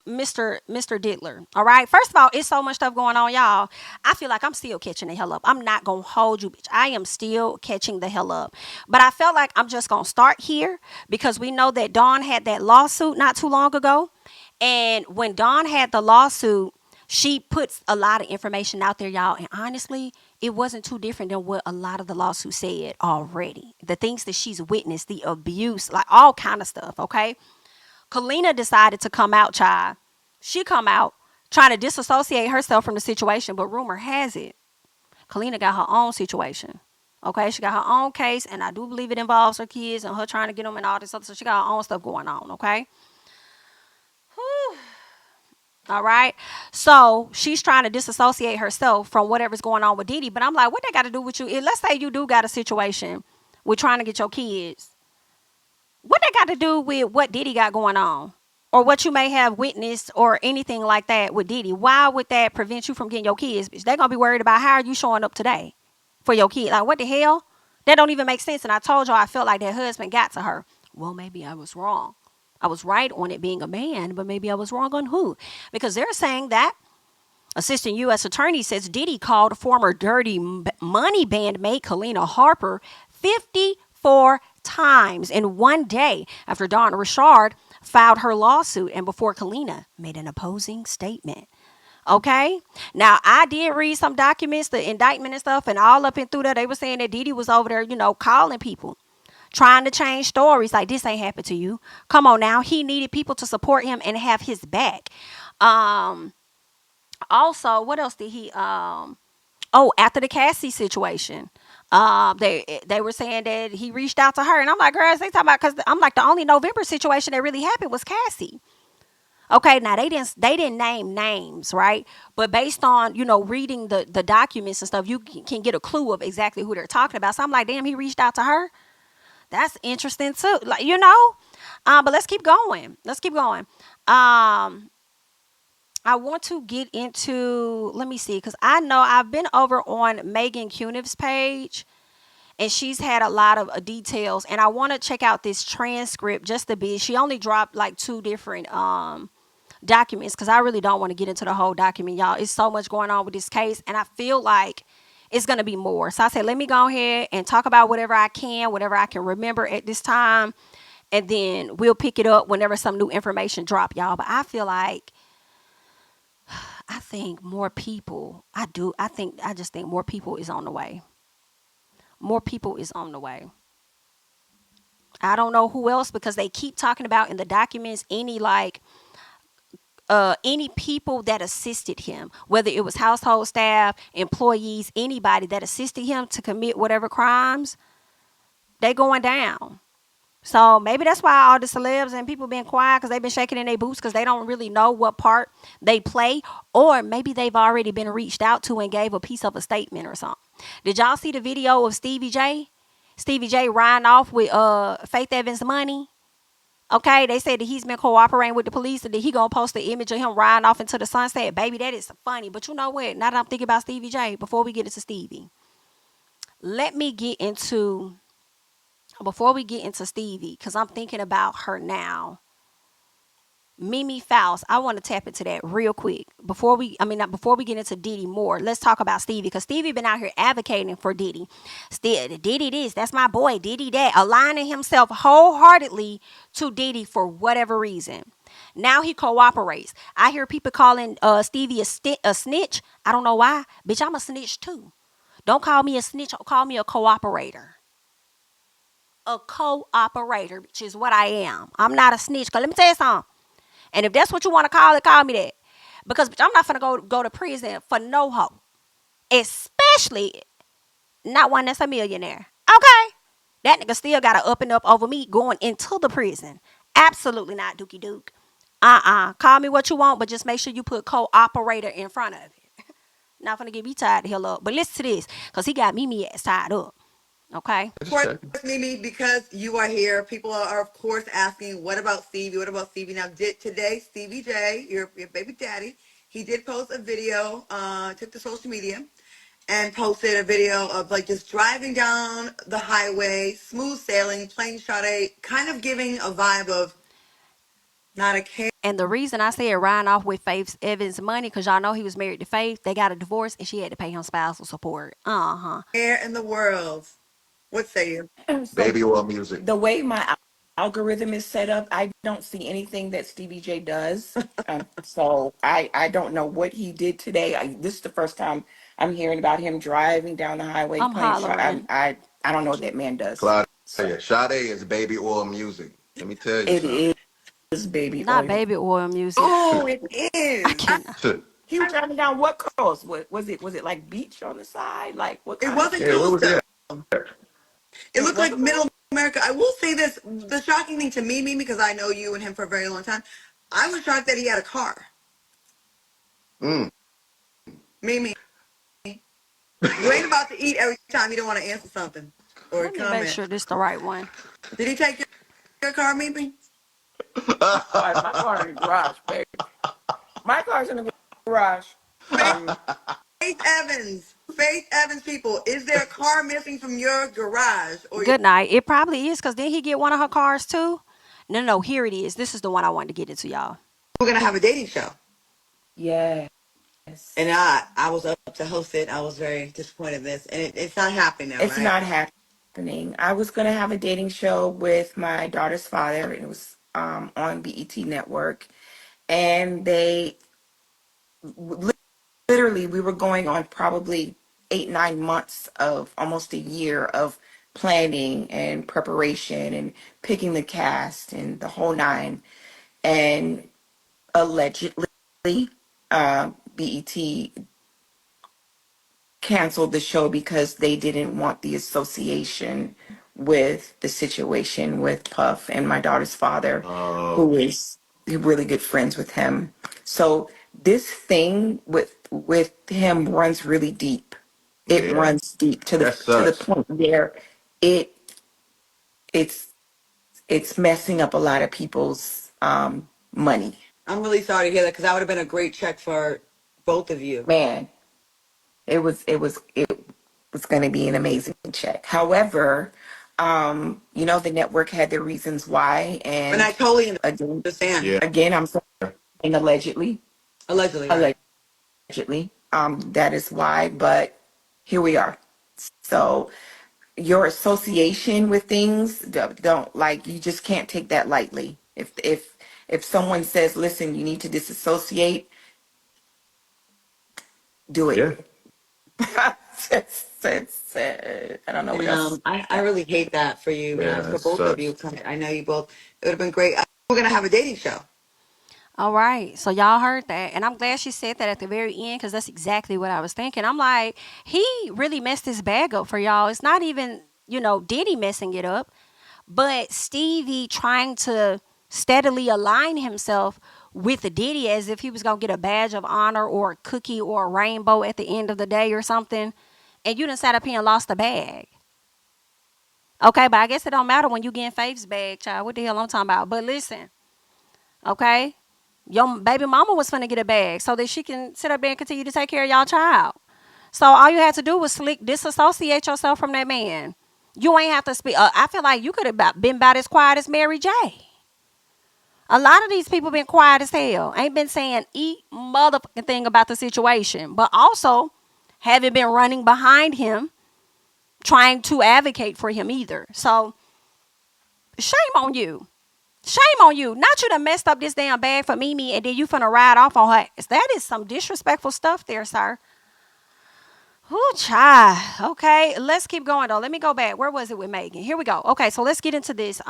Mr. Diddler. All right. First of all, it's so much stuff going on, y'all. I feel like I'm still catching the hell up. I'm not gonna hold you, bitch. I am still catching the hell up. But I felt like I'm just gonna start here because we know that Dawn had that lawsuit not too long ago. And when Dawn had the lawsuit, she puts a lot of information out there, y'all. And honestly, it wasn't too different than what a lot of the lawsuits said already. The things that she's witnessed, the abuse, like all kind of stuff. Okay. Kalina decided to come out, child. She come out trying to disassociate herself from the situation, but rumor has it, Kalina got her own situation. Okay, she got her own case, and I do believe it involves her kids and her trying to get them and all this other. So she got her own stuff going on. Okay, all right. So she's trying to disassociate herself from whatever's going on with Diddy. But I'm like, what that got to do with you? Let's say you do got a situation with trying to get your kids. What that got to do with what Diddy got going on? Or what you may have witnessed or anything like that with Diddy. Why would that prevent you from getting your kids? Bitch, they're going to be worried about how are you showing up today for your kid. Like, what the hell? That don't even make sense. And I told y'all I felt like that husband got to her. Well, maybe I was wrong. I was right on it being a man, but maybe I was wrong on who? Because they're saying that Assistant U.S. Attorney says Diddy called former Dirty Money bandmate Kalina Harper 54 times in one day after Dawn Richard filed her lawsuit and before Kalina made an opposing statement. Okay. Now, I did read some documents, the indictment and stuff, and all up and through there, they were saying that Diddy was over there, calling people, trying to change stories like this ain't happened to you. Come on now. He needed people to support him and have his back. Um, Also, what else did he after the Cassie situation, they were saying that he reached out to her, and I'm like, girls, they talking about, because I'm like, the only November situation that really happened was Cassie. Okay, now they didn't name names, right? But based on reading the documents and stuff, you can get a clue of exactly who they're talking about. So I'm like, damn, he reached out to her. That's interesting too, like But let's keep going. Let's keep going. I want to get into, let me see, because I know I've been over on Megan Cunif's page and she's had a lot of details. And I want to check out this transcript just a bit. She only dropped like two different documents because I really don't want to get into the whole document, y'all. It's so much going on with this case. And I feel like it's going to be more. So I said, let me go ahead and talk about whatever I can, whatever I can remember at this time. And then we'll pick it up whenever some new information drop, y'all. But I think more people, I just think more people is on the way. More people is on the way. I don't know who else because they keep talking about in the documents any people that assisted him, whether it was household staff, employees, anybody that assisted him to commit whatever crimes, they going down. So maybe that's why all the celebs and people been quiet because they've been shaking in their boots because they don't really know what part they play. Or maybe they've already been reached out to and gave a piece of a statement or something. Did y'all see the video of Stevie J? Stevie J riding off with Faith Evans' money. Okay, they said that he's been cooperating with the police and that he gonna post the image of him riding off into the sunset. Baby, that is funny. But you know what? Now that I'm thinking about Stevie J, before we get into Stevie, let me get into before we get into Stevie, because I'm thinking about her now. Mimi Faust, I want to tap into that real quick not before we get into Diddy more. Let's talk about Stevie because Stevie been out here advocating for Diddy. Still, Diddy this, that's my boy. Diddy that, aligning himself wholeheartedly to Diddy for whatever reason. Now he cooperates. I hear people calling Stevie a snitch. I don't know why, bitch. I'm a snitch too. Don't call me a snitch. Call me a cooperator. A cooperator, which is what I am. I'm not a snitch. Cause let me tell you something. And if that's what you want to call it, call me that. Because bitch, I'm not gonna go to prison for no hoe. Especially not one that's a millionaire. Okay? That nigga still gotta up and up over me going into the prison. Absolutely not, Dookie Duke. Call me what you want, but just make sure you put cooperator in front of it. Not gonna get me tied the hell up. But listen to this, because he got me ass tied up. Okay? Of course, Mimi, because you are here, people are of course asking, what about Stevie? What about Stevie? Now, did today Stevie J, your baby daddy, he did post a video, took to social media and posted a video of like just driving down the highway, smooth sailing, playing Sade, kind of giving a vibe of Not a care And the reason I said riding off with Faith Evans' money, because y'all know he was married to Faith. They got a divorce, and she had to pay him spousal support. in the world. What say you? So Baby oil music. the way my algorithm is set up, I don't see anything that Stevie J does. So I don't know what he did today. This is the first time I'm hearing about him driving down the highway I'm playing shot. hollering. I don't know what that man does. Claudia. So Sade is baby oil music. Let me tell you something. it is baby Not oil. baby oil music. Oh, it I is. cannot. He was driving down what coast? What was it? Was it like beach on the side? Like what It kind of? wasn't Yeah, where was he coastal. at? It It looked like wasn't middle coast. America. I will say this: the shocking thing to me, Mimi, because I know you and him for a very long time, I was shocked that he had a car. Mm. Mimi, you ain't about to eat every time you don't want to answer something or Let me make comment. sure this the right one. Did he take your car, Mimi? My car in the garage, baby. My car's in the garage. Faith, Um, Faith Evans, people, is there a car missing from your garage or Good night. It probably is, because didn't he get one of her cars too? No, no, here it is. This is the one I wanted to get into, y'all. we're gonna have a dating show? yes. And I was up to host it. I was very disappointed in this, and it's not happening now, It's right? not happening. I was gonna have a dating show with my daughter's father. It was on BET Network, and they literally we were going on probably 8 9 months of almost a year of planning and preparation and picking the cast and the whole nine. And allegedly, BET canceled the show because they didn't want the association with the situation with Puff and my daughter's father, Oh, who is really good friends with him. So this thing with him runs really deep. It yeah. runs deep That to the sucks. point where it it's it's messing up a lot of people's money. I'm really sorry to hear that because that would have been a great check for both of you. Man, it was going to be an amazing check. However, the network had their reasons why, And I and totally again, understand. Yeah. I'm saying Allegedly, right? allegedly, that is why. But here we are. So your association with things don't like you just can't take that lightly. If someone says, "Listen, you need to disassociate," do it. Yeah. I don't know And what else. I really hate that for you, Yeah, for that both of you. sucks. 'Cause I know you both. It would have been great. We're gonna have a dating show. All right. So y'all heard that. And I'm glad she said that at the very end, because that's exactly what I was thinking. I'm like, he really messed his bag up for y'all. It's not even, Diddy messing it up, but Stevie trying to steadily align himself with the Diddy as if he was going to get a badge of honor or a cookie or a rainbow at the end of the day or something. And you done sat up here and lost the bag. Okay, but I guess it don't matter when you getting Faith's bag, child. What the hell I'm talking about? But listen, okay? Your baby mama was finna get a bag so that she can sit up there and continue to take care of y'all child. So all you had to do was disassociate yourself from that man. You ain't have to speak. I feel like you could have been about as quiet as Mary J. A lot of these people been quiet as hell. Ain't been saying motherfucking thing about the situation. But also haven't been running behind him trying to advocate for him either. So shame on you. Shame on you. Not you done messed up this damn bag for Mimi and then you finna ride off on her. That is some disrespectful stuff there, sir. Ooh, child. Okay, let's keep going though. Let me go back. Where was it with Megan? Here we go. Okay, so let's get into this.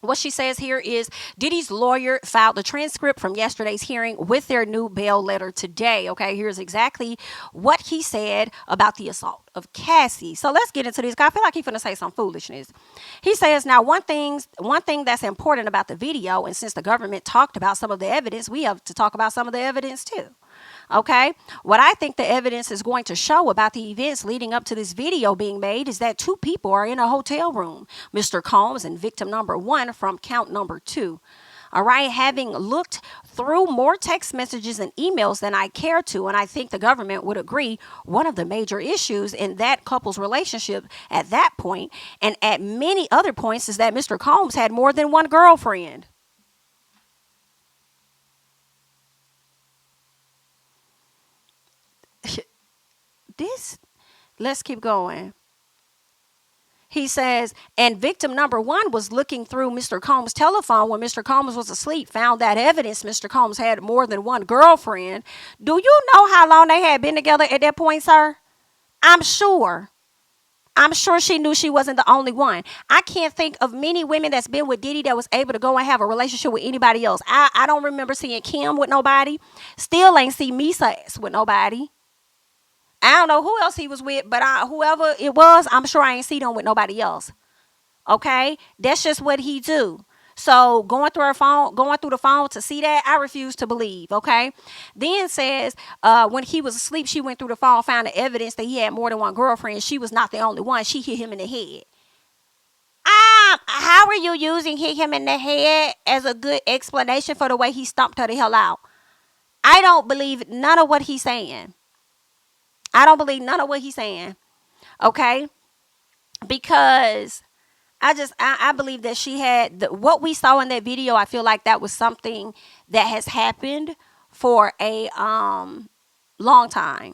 What she says here is Diddy's lawyer filed the transcript from yesterday's hearing with their new bail letter today. Okay, here's exactly what he said about the assault of Cassie. So let's get into this. I feel like he's gonna say some foolishness. He says, now one thing that's important about the video, and since the government talked about some of the evidence, we have to talk about some of the evidence too. Okay. What I think the evidence is going to show about the events leading up to this video being made is that two people are in a hotel room, Mr. Combs and victim number one from count number two. All right, having looked through more text messages and emails than I care to, and I think the government would agree, one of the major issues in that couple's relationship at that point and at many other points is that Mr. Combs had more than one girlfriend. this, let's keep going. He says, and victim number one was looking through Mr. Combs' telephone when Mr. Combs was asleep, found that evidence Mr. Combs had more than one girlfriend. Do you know how long they had been together at that point, sir? I'm sure. I'm sure she knew she wasn't the only one. I can't think of many women that's been with Diddy that was able to go and have a relationship with anybody else. I don't remember seeing Kim with nobody. Still ain't see Misa with nobody. I don't know who else he was with, but whoever it was, I'm sure I ain't see them with nobody else. Okay, that's just what he do. So going through the phone to see that, I refuse to believe. Okay, then says when he was asleep, she went through the phone, found the evidence that he had more than one girlfriend. She was not the only one. She hit him in the head. How are you using hit him in the head as a good explanation for the way he stomped her the hell out? I don't believe none of what he's saying. I don't believe none of what he's saying. Okay, because I believe that she had what we saw in that video. I feel like that was something that has happened for a long time.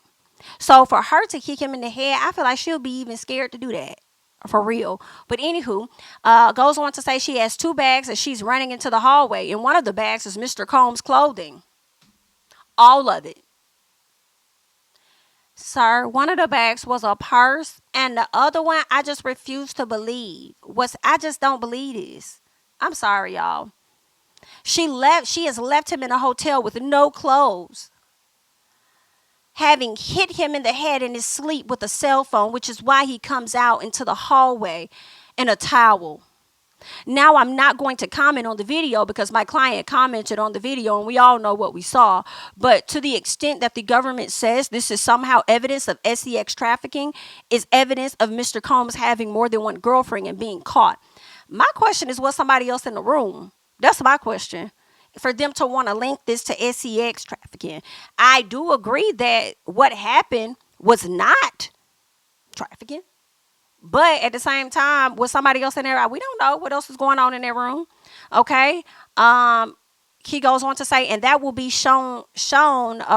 So for her to kick him in the head, I feel like she'll be even scared to do that. For real. But anywho, goes on to say she has two bags and she's running into the hallway. And one of the bags is Mr. Combs' clothing. All of it. Sir, one of the bags was a purse, and the other one I just refuse to believe. I just don't believe this. I'm sorry, y'all. She has left him in a hotel with no clothes, having hit him in the head in his sleep with a cell phone, which is why he comes out into the hallway in a towel. Now, I'm not going to comment on the video because my client commented on the video and we all know what we saw. But to the extent that the government says this is somehow evidence of sex trafficking, is evidence of Mr. Combs having more than one girlfriend and being caught. My question is, was somebody else in the room? That's my question. For them to want to link this to sex trafficking. I do agree that what happened was not trafficking. But at the same time, was somebody else in there? We don't know what else is going on in that room. Okay. He goes on to say, and that will be shown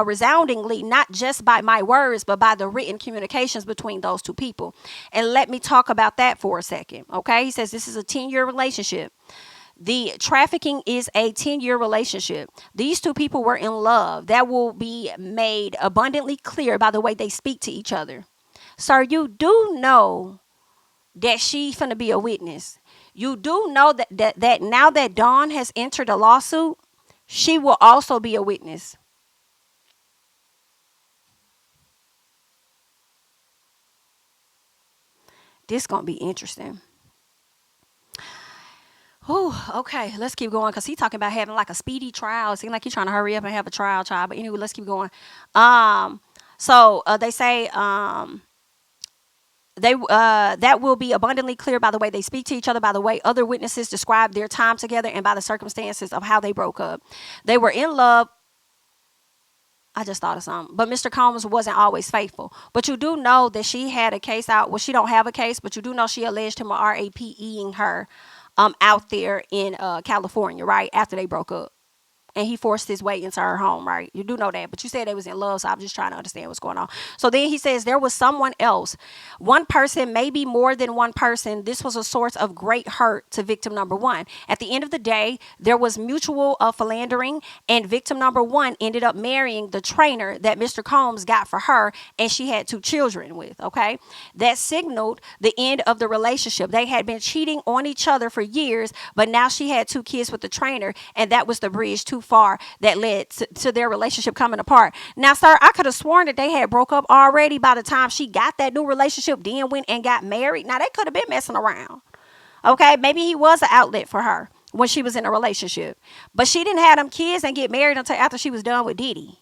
resoundingly, not just by my words, but by the written communications between those two people. And let me talk about that for a second. Okay. He says this is a 10-year relationship. The trafficking is a 10-year relationship. These two people were in love. That will be made abundantly clear by the way they speak to each other. Sir, you do know that she's finna be a witness. You do know that now that Dawn has entered a lawsuit, she will also be a witness. This gonna be interesting. Whew, okay, let's keep going because he's talking about having like a speedy trial. It seems like he's trying to hurry up and have a trial. But anyway, let's keep going. So they say that will be abundantly clear by the way they speak to each other, by the way other witnesses describe their time together, and by the circumstances of how they broke up. They were in love. I just thought of something. But Mr. Combs wasn't always faithful. But you do know that she had a case out. Well, she don't have a case, but you do know she alleged him of RAPing her out there in California, right? After they broke up. And he forced his way into her home, right? You do know that. But you said they was in love, so I'm just trying to understand what's going on. So then he says there was someone else. One person, maybe more than one person. This was a source of great hurt to victim number one. At the end of the day, there was mutual philandering, and victim number one ended up marrying the trainer that Mr. Combs got for her, and she had 2 children with, okay? That signaled the end of the relationship. They had been cheating on each other for years, but now she had 2 kids with the trainer, and that was the bridge too far that led to their relationship coming apart. Now, sir, I could have sworn that they had broke up already by the time she got that new relationship, then went and got married. Now, they could have been messing around. Okay, maybe he was an outlet for her when she was in a relationship. But she didn't have them kids and get married until after she was done with Diddy.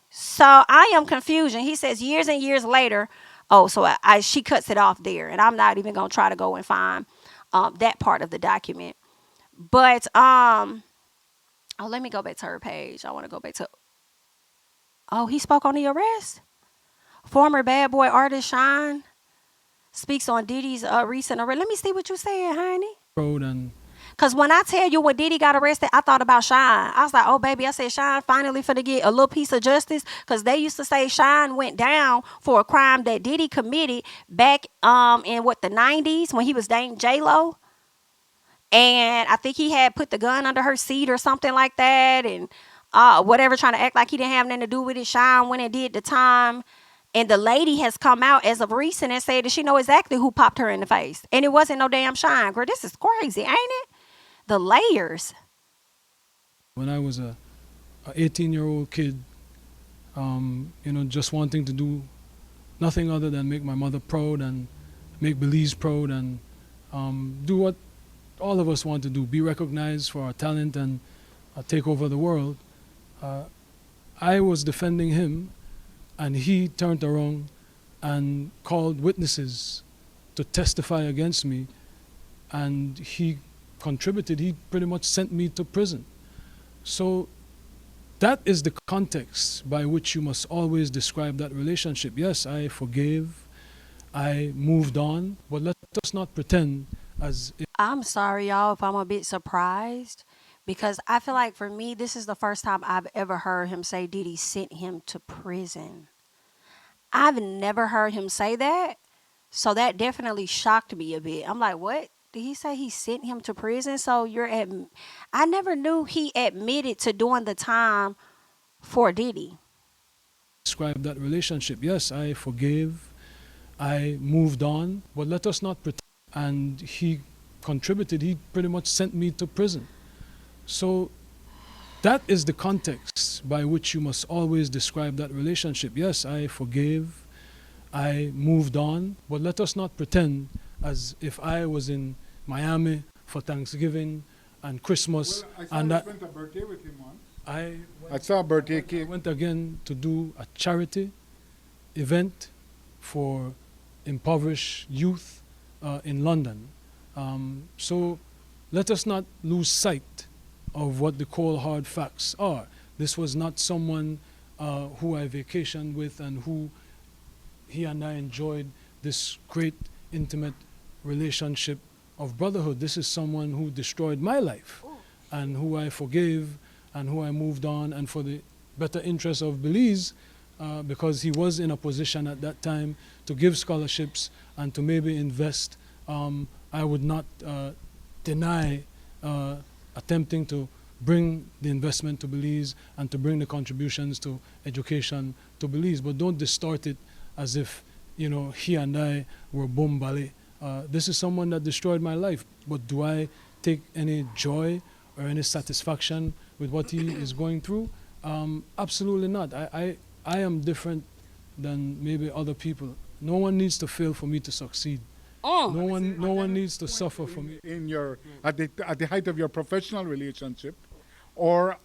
So I am confused. He says years and years later, so she cuts it off there. And I'm not even going to try to go and find that part of the document. But let me go back to her page. I want to go back to. He spoke on the arrest. Former bad boy artist Shyne speaks on Diddy's recent arrest. Let me see what you said, honey. Cause when I tell you when Diddy got arrested, I thought about Shyne. I was like, oh baby, I said Shyne finally finna get a little piece of justice. Cause they used to say Shyne went down for a crime that Diddy committed back in what, the 90s when he was dating J Lo. And I think he had put the gun under her seat or something like that, and whatever, trying to act like he didn't have nothing to do with it. Shyne went and did the time. And the lady has come out as of recent and said that she know exactly who popped her in the face. And it wasn't no damn Shyne. Girl, this is crazy, ain't it? The layers. When I was a 18-year-old kid, just wanting to do nothing other than make my mother proud and make Belize proud and do what all of us want to do, be recognized for our talent and take over the world. I was defending him, and he turned around and called witnesses to testify against me, and he contributed. He pretty much sent me to prison. So that is the context by which you must always describe that relationship. Yes, I forgave, I moved on, but let us not pretend as if I'm sorry, y'all, if I'm a bit surprised, because I feel like for me, this is the first time I've ever heard him say Diddy sent him to prison. I've never heard him say that. So that definitely shocked me a bit. I'm like, what? Did he say he sent him to prison? So I never knew he admitted to doing the time for Diddy. describe that relationship. Yes, I forgave, I moved on, but let us not pretend. And he contributed. He pretty much sent me to prison. So that is the context by which you must always describe that relationship. Yes, I forgave, I moved on, but let us not pretend as if I was in Miami for Thanksgiving and Christmas. Well, I saw and you that spent a birthday with him once. I I saw a birthday I cake. went again to do a charity event for impoverished youth in London. So let us not lose sight of what the cold hard facts are. This was not someone who I vacationed with and who he and I enjoyed this great intimate relationship of brotherhood. This is someone who destroyed my life and who I forgave and who I moved on, and for the better interest of Belize, because he was in a position at that time to give scholarships and to maybe invest. I would not deny attempting to bring the investment to Belize and to bring the contributions to education to Belize, but don't distort it as if he and I were bombale. This is someone that destroyed my life, but do I take any joy or any satisfaction with what he is going through? Absolutely not. I am different than maybe other people. No one needs to fail for me to succeed. No one needs to suffer for me. In your at the height of your professional relationship, or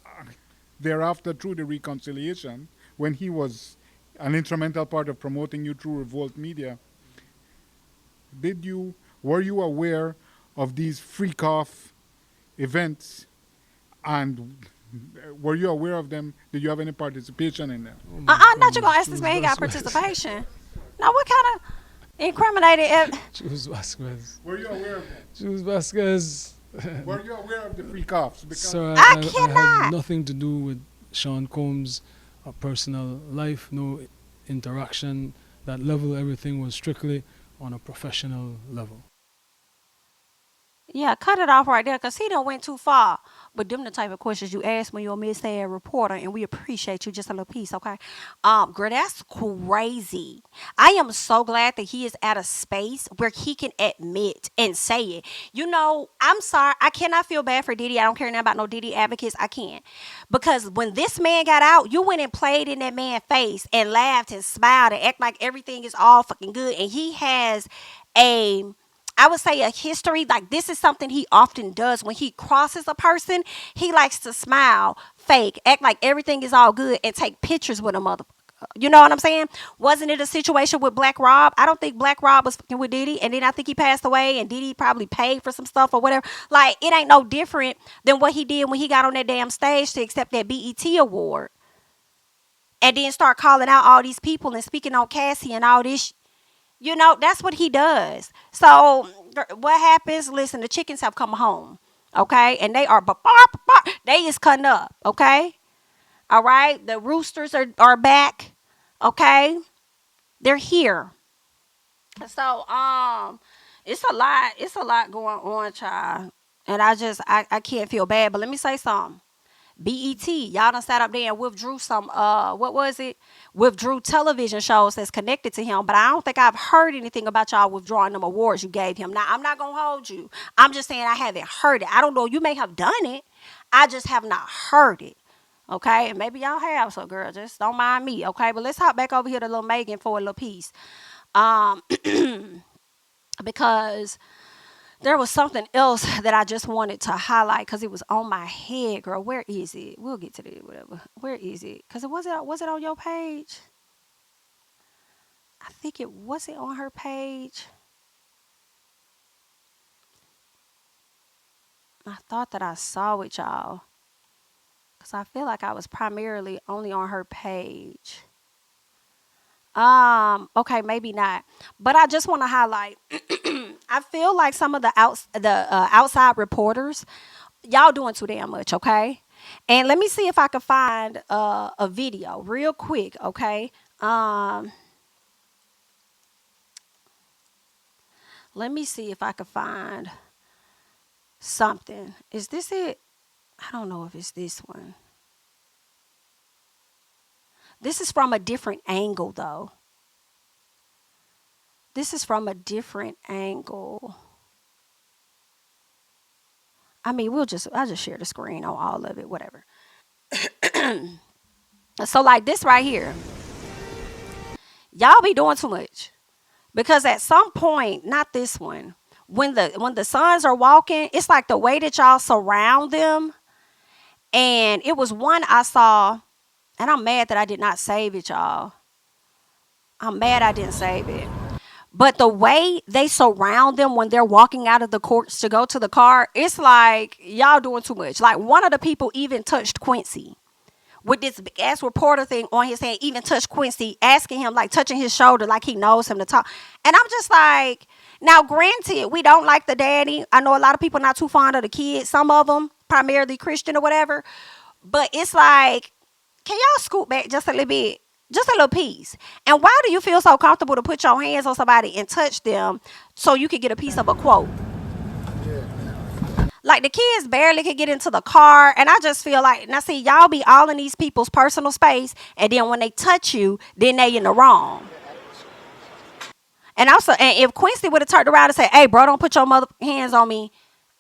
thereafter through the reconciliation, when he was an instrumental part of promoting you through Revolt Media, were you aware of these freak off events, and were you aware of them? Did you have any participation in them? Not you gonna ask this man he got participation. Now what kind of incriminated Choose Vasquez. Were you aware of them? Choose Vasquez. Were you aware of the freak offs? Because Sir, I I cannot. had nothing to do with Sean Combs' personal life, no interaction. That level, everything was strictly on a professional level. Yeah, cut it off right there, because he done went too far. But them the type of questions you ask when you're a mid-saying reporter, and we appreciate you. Just a little piece, okay? Girl, that's crazy. I am so glad that he is at a space where he can admit and say it. I'm sorry. I cannot feel bad for Diddy. I don't care nothing about no Diddy advocates. I can't. Because when this man got out, you went and played in that man's face and laughed and smiled and act like everything is all fucking good. And he has I would say a history, like this is something he often does. When he crosses a person, he likes to smile, fake, act like everything is all good, and take pictures with a motherfucker. You know what I'm saying? Wasn't it a situation with Black Rob? I don't think Black Rob was fucking with Diddy, and then I think he passed away, and Diddy probably paid for some stuff or whatever. Like, it ain't no different than what he did when he got on that damn stage to accept that BET award. And then start calling out all these people and speaking on Cassie and all this. That's what he does. So what happens? Listen, the chickens have come home. Okay, and they are they is cutting up. Okay, all right. The roosters are back. Okay, they're here. So it's a lot going on, child. And I can't feel bad. But let me say something. BET, y'all done sat up there and withdrew some what was it? Withdrew television shows that's connected to him. But I don't think I've heard anything about y'all withdrawing them awards you gave him. Now I'm not gonna hold you. I'm just saying I haven't heard it. I don't know. You may have done it. I just have not heard it. Okay, and maybe y'all have, so girl, just don't mind me, okay? But let's hop back over here to little Megan for a little piece. Um, because there was something else that I just wanted to highlight because it was on my head, girl. Where is it? We'll get to it, whatever. Where is it? Because was it on your page? I think it was it on her page. I thought that I saw it, y'all. Because I feel like I was primarily only on her page. Okay, maybe not. But I just want to highlight. I feel like some of the outside reporters, y'all doing too damn much, okay? And let me see if I can find a video real quick, okay? Let me see if I can find something. Is this it? I don't know if it's this one. This is from a different angle, though. This is from a different angle. I mean, I'll just share the screen on all of it, whatever. So like this right here, y'all be doing too much. Because at some point, not this one, when the sons are walking, it's like the way that y'all surround them. And it was one I saw, and I'm mad that I did not save it, y'all. I'm mad I didn't save it. But the way they surround them when they're walking out of the courts to go to the car, it's like y'all doing too much. Like one of the people even touched Quincy with this big ass reporter thing on his hand, even touched Quincy, asking him, like touching his shoulder like he knows him to talk. And I'm just like, now granted, we don't like the daddy. I know a lot of people not too fond of the kids, some of them primarily Christian or whatever. But it's like, can y'all scoot back just a little bit? Just a little piece. And why do you feel so comfortable to put your hands on somebody and touch them so you could get a piece of a quote? Like the kids barely could get into the car, and I just feel like, now see, y'all be all in these people's personal space, and then when they touch you, then they in the wrong. And also, and if Quincy would have turned around and said, "Hey, bro, don't put your mother hands on me,"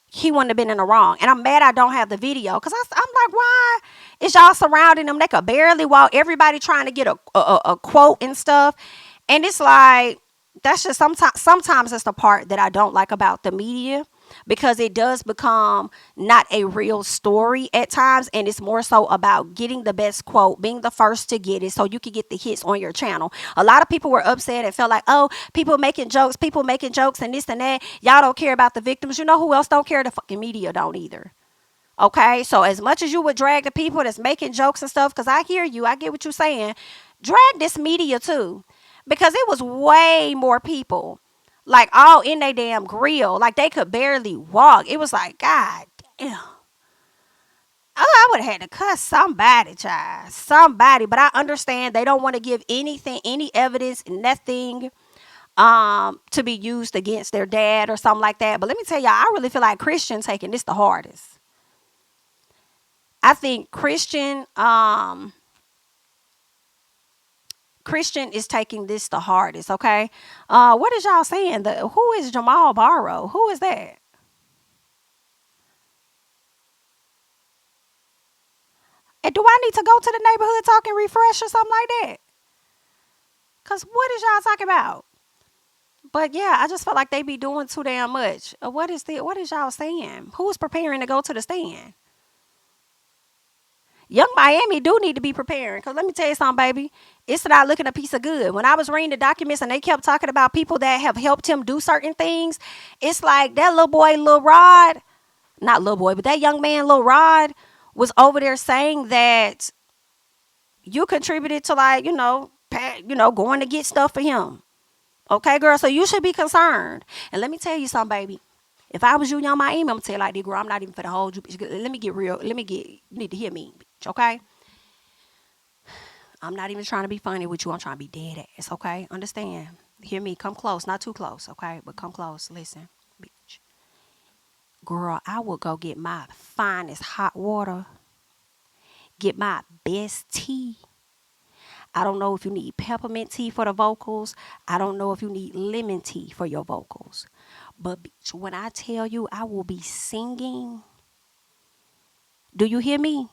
he wouldn't have been in the wrong. And I'm mad I don't have the video because I'm like, why is y'all surrounding them? They could barely walk. Everybody trying to get a quote and stuff, and it's like that's just sometimes it's the part that I don't like about the media because it does become not a real story at times, and it's more so about getting the best quote, being the first to get it so you can get the hits on your channel. A lot of people were upset and felt like, oh, people making jokes and this and that. Y'all don't care about the victims. You know who else don't care? The fucking media don't either. Okay, so as much as you would drag the people that's making jokes and stuff, because I hear you, I get what you're saying, drag this media too, because it was way more people like all in their damn grill, like they could barely walk. It was like, God damn. I would have had to cuss somebody, child. Somebody. But I understand they don't want to give anything, any evidence, nothing to be used against their dad or something like that. But let me tell y'all, I really feel like Christian taking this the hardest. I think Christian is taking this the hardest, okay? What is y'all saying? Who is Jamal Barrow? Who is that? And do I need to go to the neighborhood talk and refresh or something like that? Because what is y'all talking about? But yeah, I just felt like they be doing too damn much. What is y'all saying? Who's preparing to go to the stand? Young Miami do need to be preparing. Because let me tell you something, baby. It's not looking a piece of good. When I was reading the documents and they kept talking about people that have helped him do certain things, it's like that little boy, Lil Rod, not little boy, but that young man, Lil Rod, was over there saying that you contributed to going to get stuff for him. Okay, girl, so you should be concerned. And let me tell you something, baby. If I was you, on my email, I'm gonna tell you like this, girl, I'm not even for the hold you, bitch. Let me get real. You need to hear me, bitch, okay? I'm not even trying to be funny with you. I'm trying to be dead ass, okay? Understand? Hear me. Come close. Not too close, okay? But come close. Listen, bitch. Girl, I would go get my finest hot water, get my best tea. I don't know if you need peppermint tea for the vocals. I don't know if you need lemon tea for your vocals. But bitch, when I tell you I will be singing, do you hear me?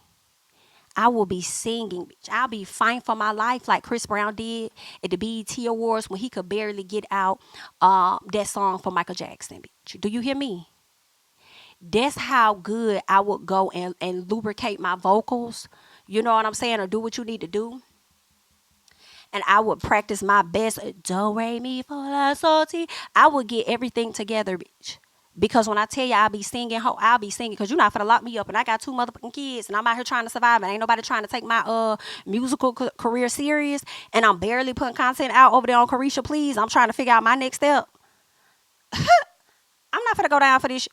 I will be singing, bitch. I'll be fighting for my life like Chris Brown did at the BET Awards when he could barely get out that song for Michael Jackson, bitch. Do you hear me? That's how good I would go and lubricate my vocals. You know what I'm saying? Or do what you need to do. And I would practice my best. Do, re, mi, fa, la, sol, ti. I would get everything together, bitch. Because when I tell you I'll be singing, I'll be singing. Because you're not finna lock me up. And I got 2 motherfucking kids. And I'm out here trying to survive. And ain't nobody trying to take my musical career serious. And I'm barely putting content out over there on Carisha, please. I'm trying to figure out my next step. I'm not finna go down for this.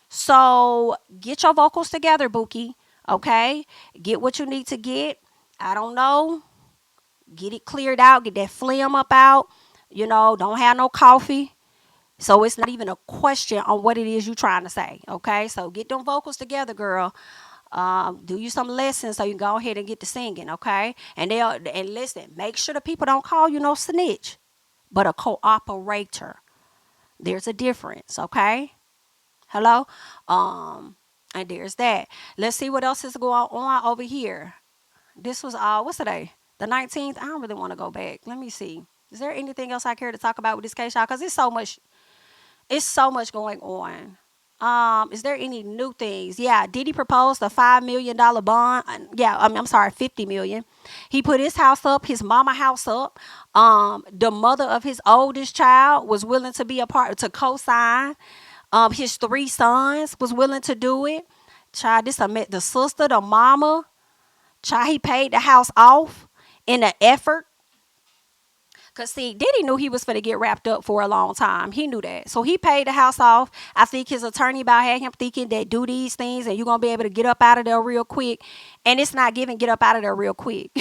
So get your vocals together, Bookie. Okay? Get what you need to get. I don't know. Get it cleared out. Get that phlegm up out. You know, don't have no coffee. So it's not even a question on what it is you're trying to say. Okay? So get them vocals together, girl. Do you some lessons so you can go ahead and get to singing, okay? And listen, make sure the people don't call you no snitch, but a cooperator. There's a difference, okay? Hello? And there's that. Let's see what else is going on over here. This was what's today? The 19th. I don't really want to go back. Let me see. Is there anything else I care to talk about with this case, y'all? Because it's so much going on. Is there any new things? Yeah, Diddy proposed a $5 million bond. Yeah, I'm sorry, $50 million. He put his house up, his mama house up. The mother of his oldest child was willing to be a part to co-sign. His 3 sons was willing to do it. Child, the sister, the mama. Child, he paid the house off in an effort. Because, see, Diddy knew he was going to get wrapped up for a long time. He knew that. So he paid the house off. I think his attorney about had him thinking that do these things and you're going to be able to get up out of there real quick. And it's not giving get up out of there real quick.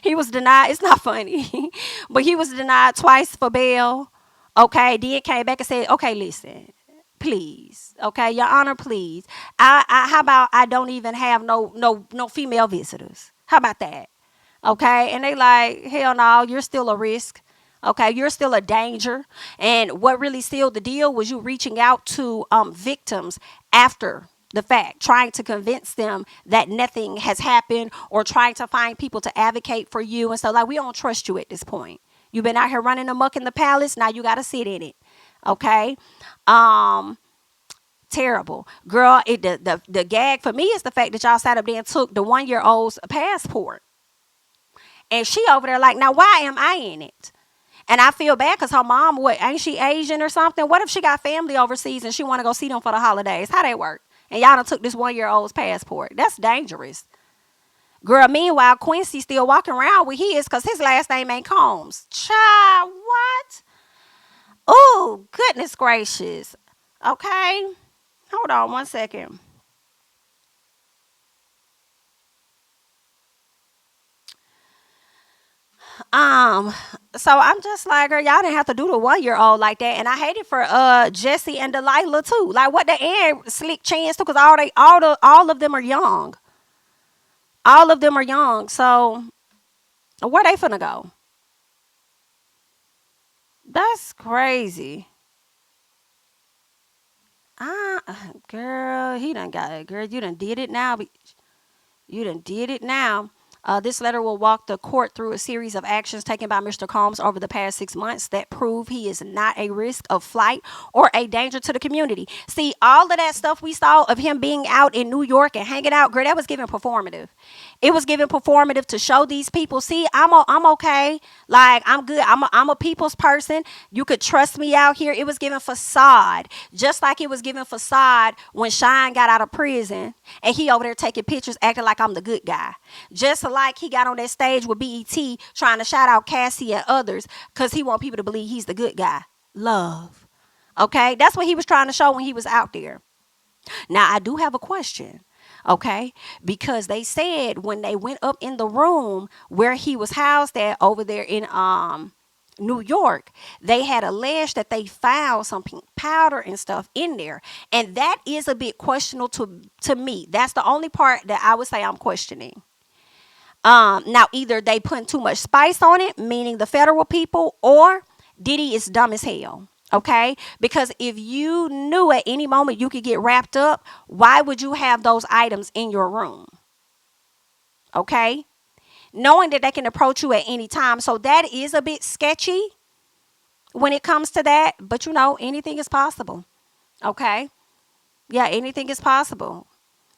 He was denied. It's not funny. But he was denied twice for bail. Okay. Then came back and said, okay, listen. Please, okay, Your Honor, please. How about I don't even have no female visitors? How about that? Okay, and they like, hell no, you're still a risk. Okay, you're still a danger. And what really sealed the deal was you reaching out to victims after the fact, trying to convince them that nothing has happened or trying to find people to advocate for you. And so, like, we don't trust you at this point. You've been out here running amok in the palace. Now you got to sit in it. Okay. Terrible. Girl, the gag for me is the fact that y'all sat up there and took the 1-year-old's passport. And she over there like, now why am I in it? And I feel bad because her mom, ain't she Asian or something? What if she got family overseas and she want to go see them for the holidays? How that work? And y'all done took this 1-year-old's passport. That's dangerous. Girl, meanwhile, Quincy still walking around with his because his last name ain't Combs. Child, what? Oh, goodness gracious. Okay. Hold on 1 second. So I'm just like, girl, y'all didn't have to do the 1-year-old like that. And I hate it for Jesse and Delilah too. Like what the and Slick Chance too, because all of them are young. All of them are young. So where they finna go? That's crazy. Girl, he done got it. Girl, you done did it now. You done did it now. This letter will walk the court through a series of actions taken by Mr. Combs over the past 6 months that prove he is not a risk of flight or a danger to the community. See, all of that stuff we saw of him being out in New York and hanging out, girl, that was given performative. It was given performative to show these people, see, I'm okay. Like, I'm good. I'm a people's person. You could trust me out here. It was given facade, just like it was given facade when Shyne got out of prison and he over there taking pictures acting like I'm the good guy. Just like he got on that stage with BET trying to shout out Cassie and others because he want people to believe he's the good guy. Love. Okay, that's what he was trying to show when he was out there. Now, I do have a question, okay? Because they said when they went up in the room where he was housed at over there in New York, they had alleged that they found some pink powder and stuff in there. And that is a bit questionable to me. That's the only part that I would say I'm questioning. Now either they put too much spice on it, meaning the federal people, or Diddy is dumb as hell. Okay, because if you knew at any moment you could get wrapped up, why would you have those items in your room? Okay, knowing that they can approach you at any time, so that is a bit sketchy when it comes to that. But you know, anything is possible. Okay, yeah, anything is possible.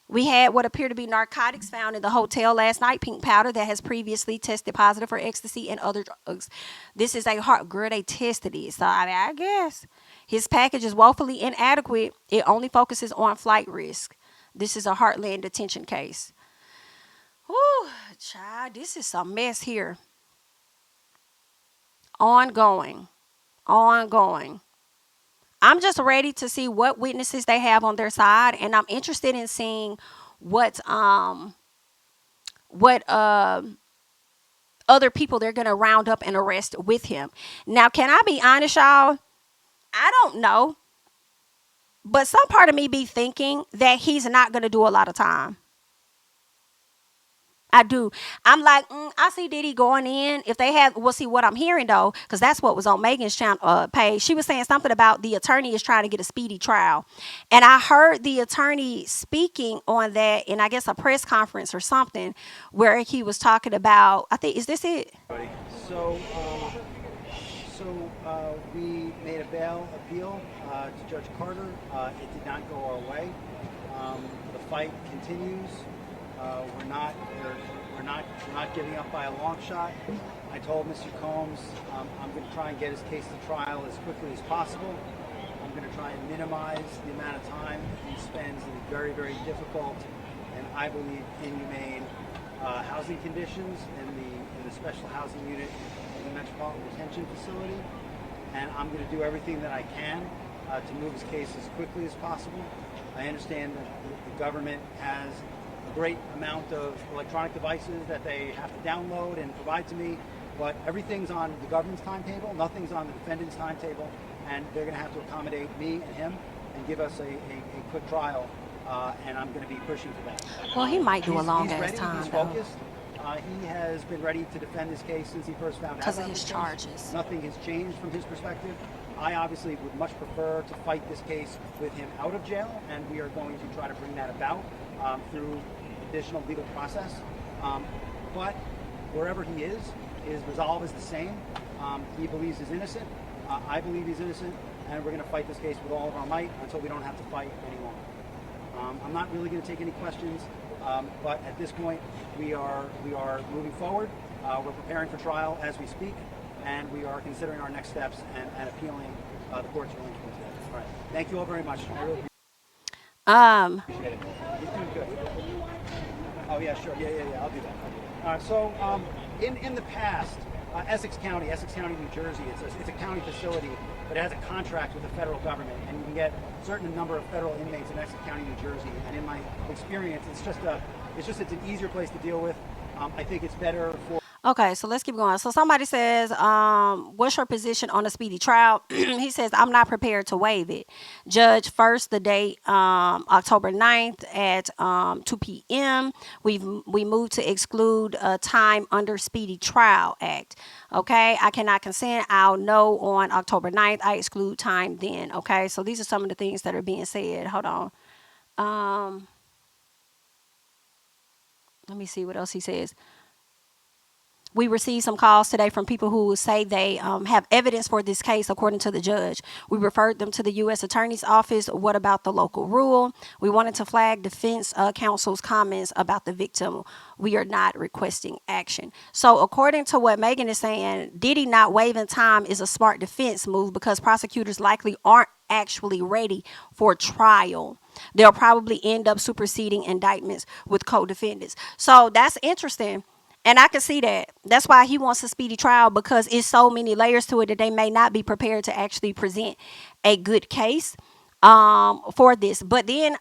We had what appear to be narcotics found in the hotel last night, pink powder that has previously tested positive for ecstasy and other drugs. This is a hard girl, they tested it. So I mean, I guess his package is woefully inadequate. It only focuses on flight risk. This is a Heartland detention case. Whew, child, this is a mess here. Ongoing. Ongoing. I'm just ready to see what witnesses they have on their side, and I'm interested in seeing what other people they're gonna round up and arrest with him. Now, can I be honest, y'all? I don't know, but some part of me be thinking that he's not gonna do a lot of time. I do. I'm like, I see Diddy going in. If they have, we'll see what I'm hearing though, because that's what was on Megan's channel page. She was saying something about the attorney is trying to get a speedy trial, and I heard the attorney speaking on that in, I guess, a press conference or something, where he was talking about. I think, is this it? So, we made a bail appeal to Judge Carter. It did not go our way. The fight continues. We're not giving up by a long shot. I told Mr. Combs I'm going to try and get his case to trial as quickly as possible. I'm going to try and minimize the amount of time he spends in very, very difficult and, I believe, inhumane housing conditions in the special housing unit in the Metropolitan Detention Facility. And I'm going to do everything that I can to move his case as quickly as possible. I understand that the government has a great amount of electronic devices that they have to download and provide to me, but everything's on the government's timetable, nothing's on the defendant's timetable, and they're going to have to accommodate me and him and give us a quick trial, and I'm going to be pushing for that. Well, he might do a long ass ready, time he's though, focused. He has been ready to defend his case since he first found out because of about his this case. charges. Nothing has changed from his perspective. I obviously would much prefer to fight this case with him out of jail, and we are going to try to bring that about through additional legal process. But wherever he is, his resolve is the same. He believes he's innocent. I believe he's innocent, and we're going to fight this case with all of our might until we don't have to fight any longer. I'm not really going to take any questions, but at this point, we are moving forward. We're preparing for trial as we speak, and we are considering our next steps and appealing the court's ruling. All right. Thank you all very much. I really appreciate it. He's doing good. Oh yeah, sure. Yeah. I'll do that. So in the past, Essex County, New Jersey, it's a county facility, but it has a contract with the federal government, and you can get a certain number of federal inmates in Essex County, New Jersey. And in my experience, it's an easier place to deal with. I think it's better for. Okay, so let's keep going. So somebody says, what's your position on a speedy trial? He says, I'm not prepared to waive it. Judge, first, the date, October 9th at 2 p.m. We moved to exclude time under Speedy Trial Act. Okay, I cannot consent. I'll know on October 9th. I exclude time then. Okay, so these are some of the things that are being said. Hold on. Let me see what else he says. We received some calls today from people who say they have evidence for this case, according to the judge. We referred them to the U.S. Attorney's Office. What about the local rule? We wanted to flag defense counsel's comments about the victim. We are not requesting action. So according to what Megan is saying, Diddy not waiving time is a smart defense move because prosecutors likely aren't actually ready for trial. They'll probably end up superseding indictments with co-defendants. So that's interesting. And I can see that. That's why he wants a speedy trial, because it's so many layers to it that they may not be prepared to actually present a good case for this. But then,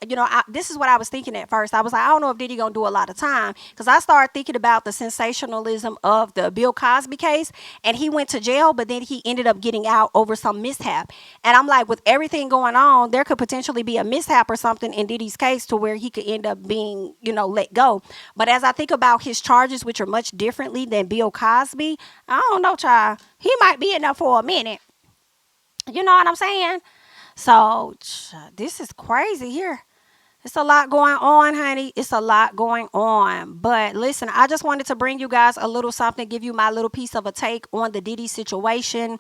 this is what I was thinking at first. I was like, I don't know if Diddy gonna do a lot of time, because I started thinking about the sensationalism of the Bill Cosby case, and he went to jail, but then he ended up getting out over some mishap. And I'm like, with everything going on, there could potentially be a mishap or something in Diddy's case to where he could end up being, let go. But as I think about his charges, which are much differently than Bill Cosby, I don't know, child. He might be in there for a minute. You know what I'm saying? So this is crazy here. It's a lot going on, honey. It's a lot going on. But listen, I just wanted to bring you guys a little something, give you my little piece of a take on the Diddy situation.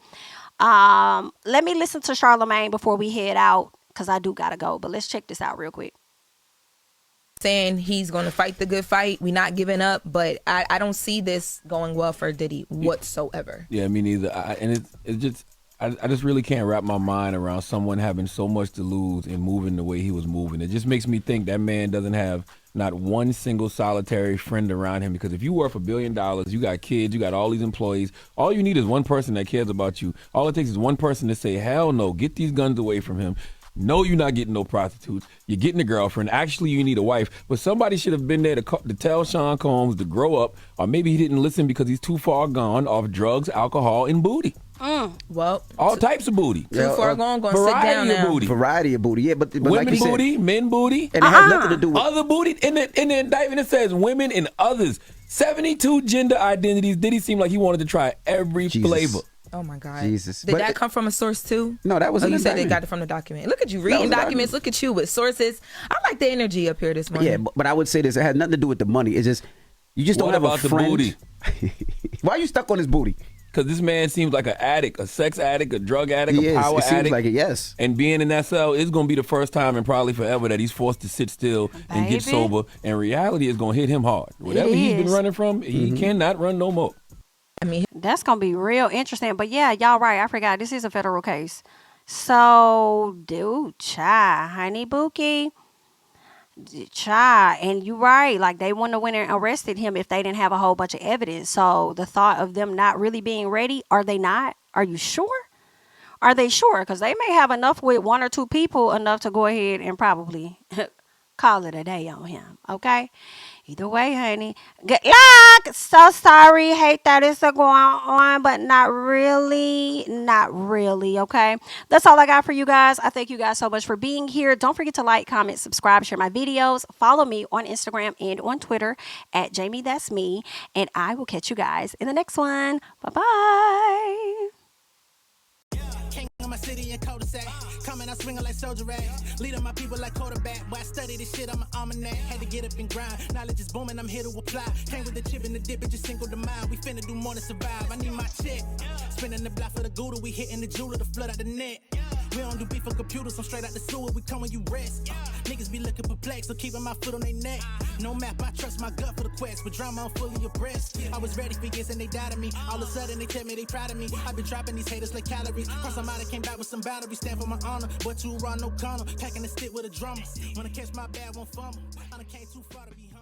Let me listen to Charlamagne before we head out, because I do gotta go. But let's check this out real quick. Saying he's going to fight the good fight. We're not giving up, but I don't see this going well for Diddy whatsoever. Yeah, me neither. I just really can't wrap my mind around someone having so much to lose and moving the way he was moving. It just makes me think that man doesn't have not one single solitary friend around him, because if you worth $1 billion, you got kids, you got all these employees, all you need is one person that cares about you. All it takes is one person to say, hell no, get these guns away from him. No, you're not getting no prostitutes. You're getting a girlfriend. Actually, you need a wife. But somebody should have been there to tell Sean Combs to grow up, or maybe he didn't listen because he's too far gone off drugs, alcohol, and booty. Well, all types of booty. Too far gone, going to sit down now. Booty. Variety of booty, yeah. But women like you booty, said, men booty. And it has nothing to do with other booty. In the indictment, it says women and others. 72 gender identities. Did he seem like he wanted to try every flavor? Oh my God. Jesus. Did that come from a source too? No, that was you said they got it from the document. Look at you reading documents. Look at you with sources. I like the energy up here this morning. Yeah, but I would say this. It has nothing to do with the money. It's just, you just don't have a friend. What about the booty? Why are you stuck on his booty? Because this man seems like an addict, a sex addict, a drug addict, a power addict. Seems like it, yes. And being in that cell is going to be the first time and probably forever that he's forced to sit still and get sober. And reality is going to hit him hard. Whatever he's been running from, he cannot run no more. I mean, that's going to be real interesting. But yeah, y'all right. I forgot. This is a federal case. So, dude, honey bookie. And you right, like they wouldn't have went and arrested him if they didn't have a whole bunch of evidence. So the thought of them not really being ready, are they not? Are you sure? Are they sure? Because they may have enough with one or two people enough to go ahead and probably call it a day on him. Okay. Either way, honey. Good luck. So sorry. Hate that it's going on, but not really. Not really. Okay. That's all I got for you guys. I thank you guys so much for being here. Don't forget to like, comment, subscribe, share my videos. Follow me on Instagram and on Twitter at JamiThatsMe. And I will catch you guys in the next one. Bye-bye. King of my city and cul-de-sac. Coming, I swinging like soldier rag. Leading my people like quarterback. Boy, I study this shit, I'm an almanac. Had to get up and grind. Knowledge is booming, I'm here to apply. Came with the chip and the dip, it just single the mind. We finna do more than survive. I need my check. Spinning the block for the Gouda. We hitting the jeweler, the flood out the net. We don't do beef for computers, I'm straight out the sewer. We come when you rest. Niggas be looking perplexed, so keeping my foot on their neck. No map, I trust my gut for the quest. With drama, I'm fully abreast. I was ready for years and they doubted me. All of a sudden, they tell me they proud of me. I've been dropping these haters like calories. Cross them out, I came back with some batteries. Stand for my honor, but too raw, no corner. Packing the stick with a drummer. Wanna catch my bad, won't fumble. I done came too far to be humble.